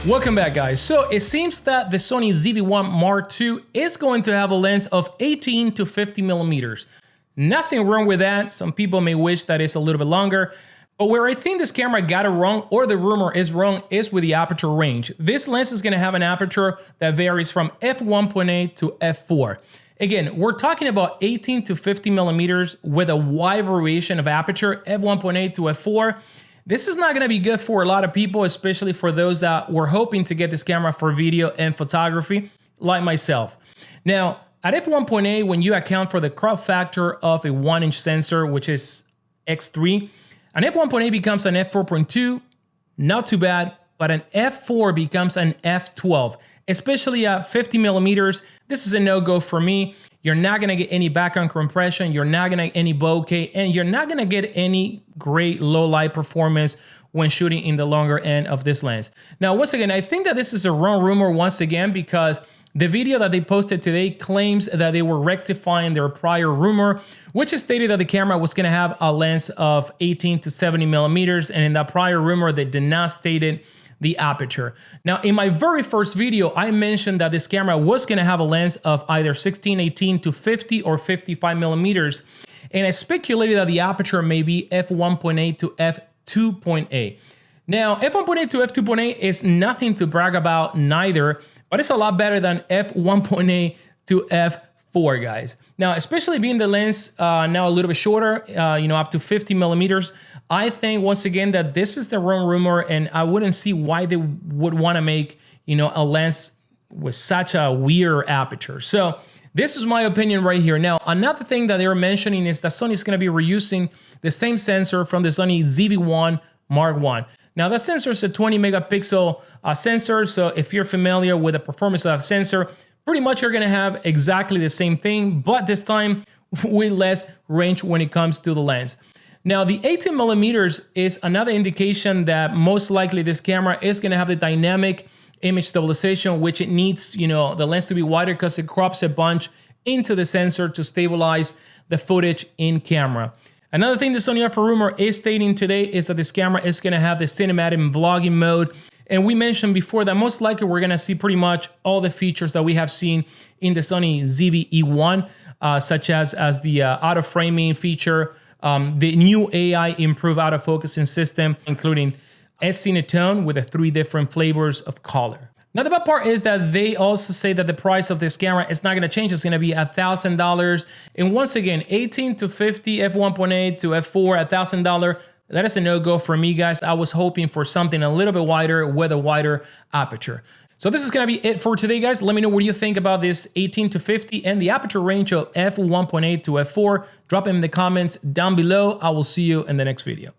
Welcome back, guys. So it seems that the Sony ZV1 Mark II is going to have a lens of 18 to 50 millimeters. Nothing wrong with that. Some people may wish that it's a little bit longer, but where I think this camera got it wrong, or the rumor is wrong, is with the aperture range. This lens is gonna have an aperture that varies from f1.8 to f4. Again, we're talking about 18 to 50 millimeters with a wide variation of aperture, f1.8 to f4. This is not gonna be good for a lot of people, especially for those that were hoping to get this camera for video and photography, like myself. Now, at f1.8, when you account for the crop factor of a 1-inch sensor, which is x3, an f1.8 becomes an f4.2, not too bad, but an f4 becomes an f12, especially at 50 millimeters. This is a no-go for me. You're not gonna get any background compression, you're not gonna get any bokeh, and you're not gonna get any great low light performance when shooting in the longer end of this lens. Now, once again, I think that this is a wrong rumor once again, because the video that they posted today claims that they were rectifying their prior rumor, which stated that the camera was gonna have a lens of 18 to 70 millimeters, and in that prior rumor, they did not state the aperture. Now, in my very first video, I mentioned that this camera was gonna have a lens of either 16, 18 to 50 or 55 millimeters, and I speculated that the aperture may be f1.8 to f2.8. Now, f1.8 to f2.8 is nothing to brag about neither, but it's a lot better than f1.8 to f4, guys. Now, especially being the lens now a little bit shorter, up to 50 millimeters, I think once again that this is the wrong rumor, and I wouldn't see why they would want to make, a lens with such a weird aperture. So this is my opinion right here. Now, another thing that they were mentioning is that Sony is going to be reusing the same sensor from the Sony ZV1 Mark I. Now, that sensor is a 20 megapixel sensor, so if you're familiar with the performance of that sensor, pretty much you're gonna have exactly the same thing, but this time with less range when it comes to the lens. Now, the 18 millimeters is another indication that most likely this camera is gonna have the dynamic image stabilization, which it needs, the lens to be wider because it crops a bunch into the sensor to stabilize the footage in camera. Another thing the Sony Alpha rumor is stating today is that this camera is gonna have the cinematic and vlogging mode. And we mentioned before that most likely we're gonna see pretty much all the features that we have seen in the Sony ZV1, such as the auto framing feature, the new AI improved autofocusing system, including Cinetone with the 3 different flavors of color. Now, the bad part is that they also say that the price of this camera is not gonna change. It's gonna be $1,000. And once again, 18 to 50, f1.8 to f4, $1,000. That is a no-go for me, guys. I was hoping for something a little bit wider with a wider aperture. So this is gonna be it for today, guys. Let me know what you think about this 18 to 50 and the aperture range of f1.8 to f4. Drop them in the comments down below. I will see you in the next video.